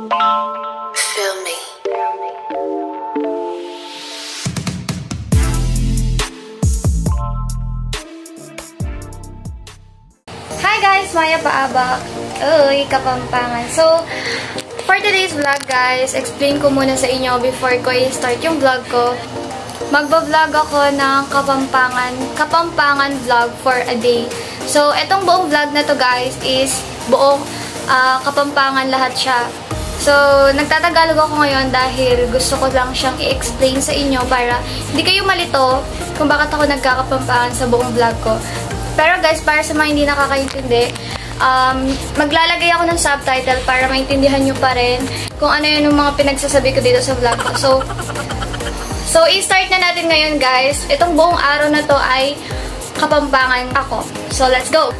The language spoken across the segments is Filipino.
Feel me. Hi guys! Maya Paabak. Uy, Kapampangan. So, for today's vlog guys, explain ko muna sa inyo before ko i-start yung vlog ko. Magba-vlog ako ng Kapampangan vlog for a day. So, etong buong vlog na to guys is buong Kapampangan lahat siya. So, nagtatagalog ako ngayon dahil gusto ko lang siyang i-explain sa inyo para hindi kayo malito kung bakit ako nagkakapampangan sa buong vlog ko. Pero guys, para sa mga hindi nakakaintindi, maglalagay ako ng subtitle para maintindihan nyo pa rin kung ano yun yung mga pinagsasabi ko dito sa vlog ko. So i-start na natin ngayon guys. Itong buong araw na to ay kapampangan ako. So, let's go!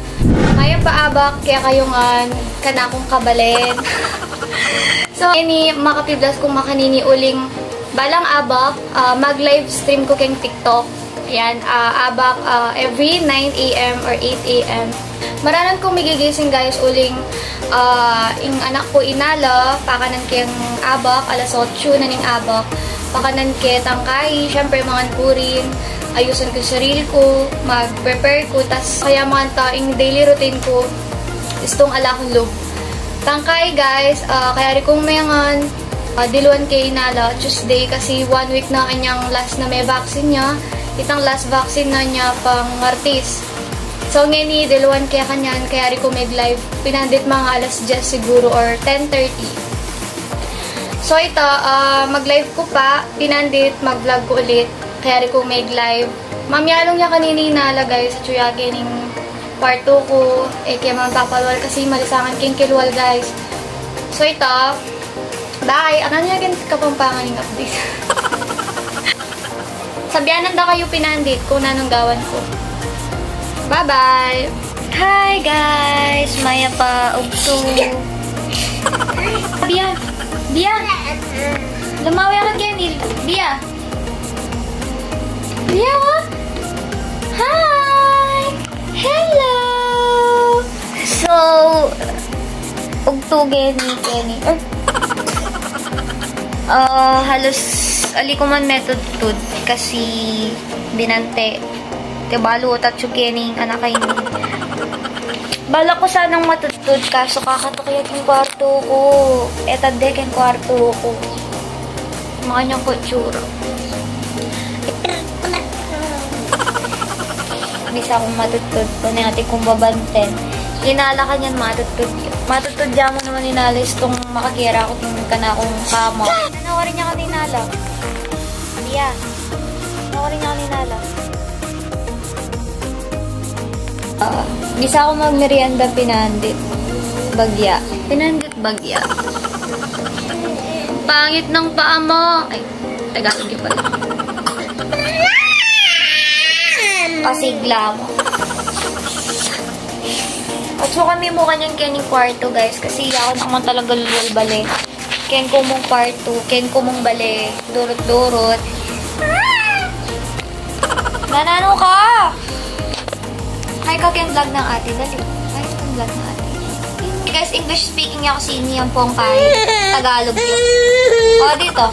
Maya Paabak, kaya kayo nga kanakong kabalin. So, ini makapiblas kung makanini uling balang abak, mag-live stream ko keng TikTok. Ayan, abak every 9 AM or 8 AM. Maranan kong magigising guys uling ing anak ko inala, pakanan keng abak, alas 8 na ning abak. Pakanan ke tangkay, syempre mga kurin, ayusan ko sarili ko, mag-prepare ko, tas kaya mga taing daily routine ko, istong ala kong loob. Tangkay guys, kaya rin kong mayangan, diluan kay inala, Tuesday, kasi 1 week na kanyang last na may vaccine niya. Itang last vaccine na niya pang Martis. So, ngini, diluan kaya kanyan, kaya rin ko mag-live. Pinandit mga alas 10 siguro or 10:30. So, ito, mag-live ko pa, pinandit, mag-vlog ko ulit, kaya rin ko mag-live. Mamyalong niya kanini nalagay sa chuyage ng kwarto ko, kaya mga papalwal kasi malisangan king kilwal guys. So, ito, bye! Ano niya agad kapampangan yung update? Sabianan daw kayo pinandit kung nanong gawan ko. Bye-bye! Hi guys! Maya pa ugto. Bia! Bia! Lumawi ako Kenny. Bia! Bia! Hi! Hello! So, ugto Kenny. Halos alikuman method tud kasi binante balo at chukening anak kayo. Bala ko sanang matutod kaso kakatukyat yung kwarto ko. Etadek yung kwarto ko. Mga niyang kutsura. Bisa akong matutod ko na natin kung babanten. Inala ka niyan matutod. Matutod dyan mo naman inalis kung makakira ko kung ka na akong kama. Ano rin niya kaninala? Yeah. Ano rin niya kaninala? Bisa ako magmerienda pinandit. Bagya. Pinandit bagya. Pangit ng paa mo. Ay, Tagalog yun pala. Pasigla mo. At so kami mo kanyang kening kwarto guys. Kasi ako naman talaga lulul-bale. Ken ko mong kwarto. Ken ko mong bale. Durot-durot. Nanano ka? Hi ka ken vlog ng ate. Dali. Hi ka vlog ng ate. Hey guys, English speaking niya kasi niyang pong kay Tagalog yun. O, dito.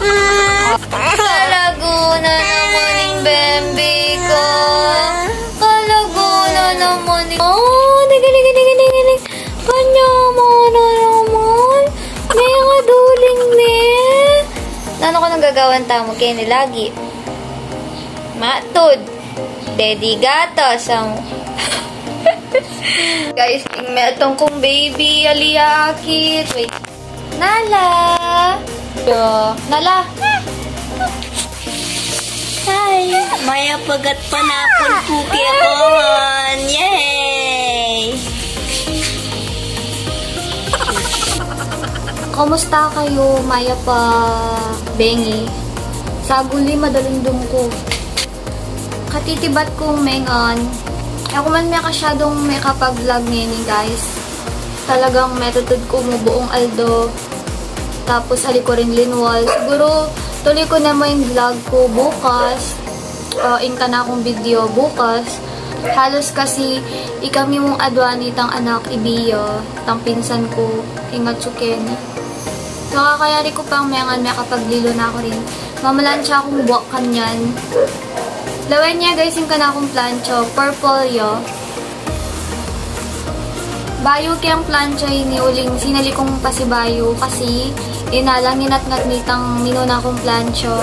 Kalaguna naman yung bembe ko. Kalaguna naman yung... Oh, digilig. Kanya mo na naman. May kaduling ne. Ano ko nang gagawan tamo kaya nilagi? Matod. Dedi gatas ang... Guys, metong kong baby aliyakit. Wait. Nala. Nala. Hi. Maya pagat panapon pukemon. Yay! Kamusta kayo, Maya pa bengi? Saguli madalundong ko. Katitibat kong mengon. Ako man may kasyadong may kapag-vlog ngayon guys. Talagang metod ko mo buong aldo. Tapos ali ko rin linwal. Siguro tuloy ko na mo yung vlog ko bukas. Inka na akong video bukas. Halos kasi ikami mong adwani tang anak ibiyo. Tang pinsan ko. Ingat suken. So, kakayari ko pang mayangan may kapag lilo na ako rin. Mamalansya akong buwak kanyan. Lawan niya guys, yung ka na akong plancho. Purple yo. Bayo kayang plancho ini uling sinali kong pasibayo kasi inalang ninat-ngat nitang minuna akong plancho.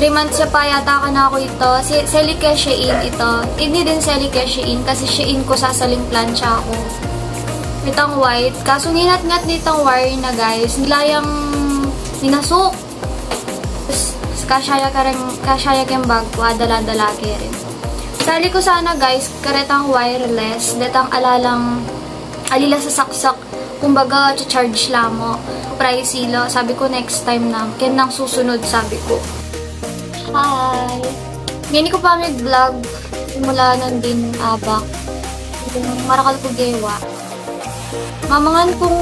3 months siya pa yata ka na ako ito. Selike Shein ito. Hindi din Selike Shein kasi Shein ko sasaling plancha ako. Itang white. Kaso ninat-ngat nitang wire na guys. Nilayang ninasok. Kasyaya kayang bag ko. Dala-dala rin. Sali ko sana guys. Karetang wireless. Datang alila sa saksak. Kumbaga, charge lang mo. Pricey lo. Sabi ko next time na. Kaya nang susunod sabi ko. Hi! Ngayon ko pa mag-vlog. Mula nun din abak. Yung marakal ko gewa. Mamangan kong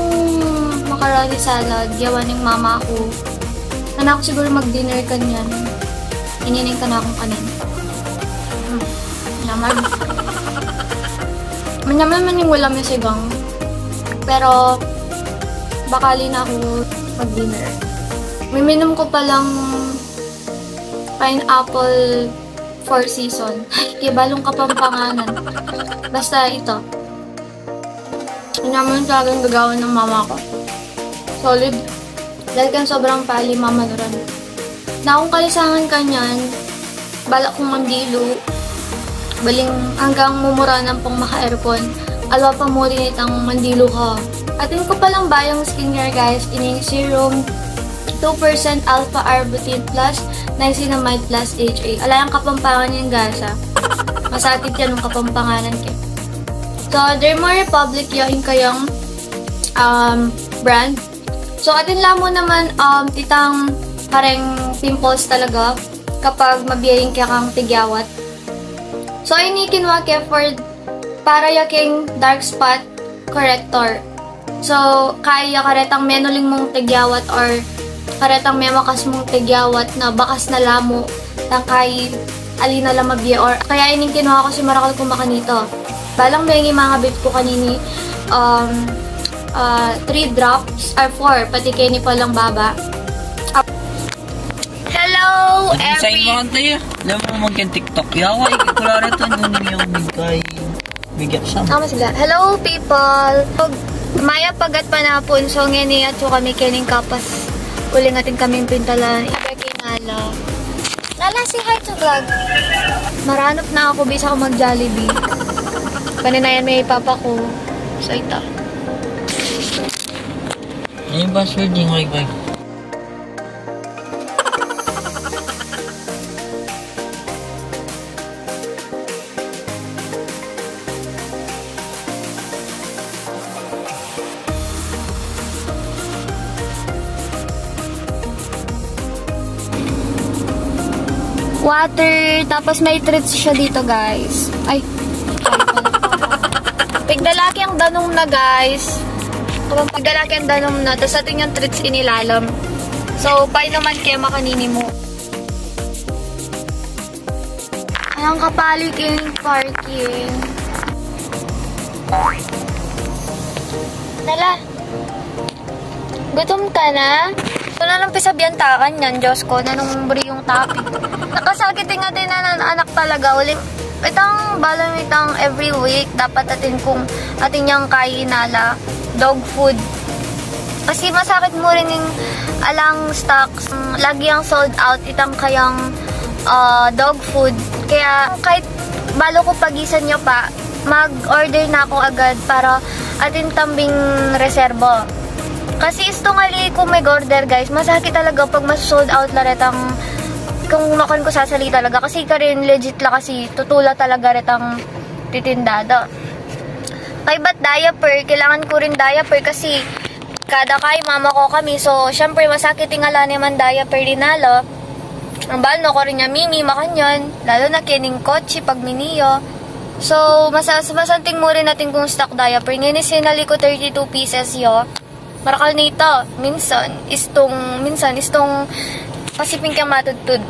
macaroni salad. Gawa ng mama ko. Anak ko siguro mag-dinner kanyan. Inining ka na akong kanin. Naman. Manyaman man yung wala may sigang. Pero, bakali na ako mag-dinner. Miminom ko palang pineapple 4 season. Ibalong kapampanganan. Basta ito. Naman talagang gagawin ng mama ko. Solid. Dahil kan sobrang pali mama nuran. Na akong kalisangan kanyan, balak kong mandilo. Baling hanggang mumura ng pong maka-aircon. Alwa pa mo rin itang mandilo ka. Atin ko palang bayang skincare guys. Ining serum 2% alpha arbutin plus niacinamide plus HA. Alayang kapampangan yung gasa. Masakit yan ng kapampanganan kayo. So, Derma Republic yung kayong brand. So, atin lang mo naman titang parang pimples talaga kapag mabiyaying kaya kang tigyawat. So, ini kinwa kaya for para yaking dark spot corrector. So, kaya karetang menuling mong tigyawat or karetang may makas mong tigyawat na bakas na lamo tang kay alina lang mabiya or kaya ining kinuha ko si Marakal kumakanito. Balang may mga bit ko kanini 3 drops or 4 pati kay ni palang baba. Hello, Sa inyo tayo. Alam mo mag TikTok. Yawa, ikulara ito yung bigay sa Tama sila. Hello people! Maya pagat panapon so ngeni at so kami kining kapas uling atin kaming pintalan. Ibeki nala. Nala si hi to vlog. Maranop na ako bisa ako mag-Jollibee. Paninayan may papa ko. So ito. Ano yung password yung wifi? Water, tapos may treats siya dito, guys. Ay, pigdalaki ang danong na, guys. Kapag pigdalaki ang danong na, tapos atin yung treats inilalam. So, pay naman kaya makanini mo. Ayang kapaliking parking. Nala, gutom ka na? So, nanong pisabiyantakan yan, Diyos ko, nanong buri yung tapi. Nakasakit nga din na anak talaga. Uling, itang balang itang every week, dapat atin kung atin yung kainala, dog food. Kasi masakit mo rin yung alang stocks. Lagi yung sold out, itang kayang dog food. Kaya kahit balo ko pagisan nyo pa, mag-order na ako agad para atin tambing reservo. Kasi isto nga li kung may order guys, masakit talaga pag mas-sold out laretang kung nakan ko sasali talaga. Kasi ka rin legit la kasi tutula talaga retang titindada. Kay ba't diaper? Kailangan ko rin diaper kasi kada kay mama ko kami. So, syempre masakit tingala naman diaper din nalo. Ang balo ko rin niya mimi makanyan. Lalo na kining kotse pag miniyo. So, masanting mo rin natin kung stock diaper. Ngayon sinali ko 32 pieces yo. Marakal nito, minsan istong pasiping kang matutod.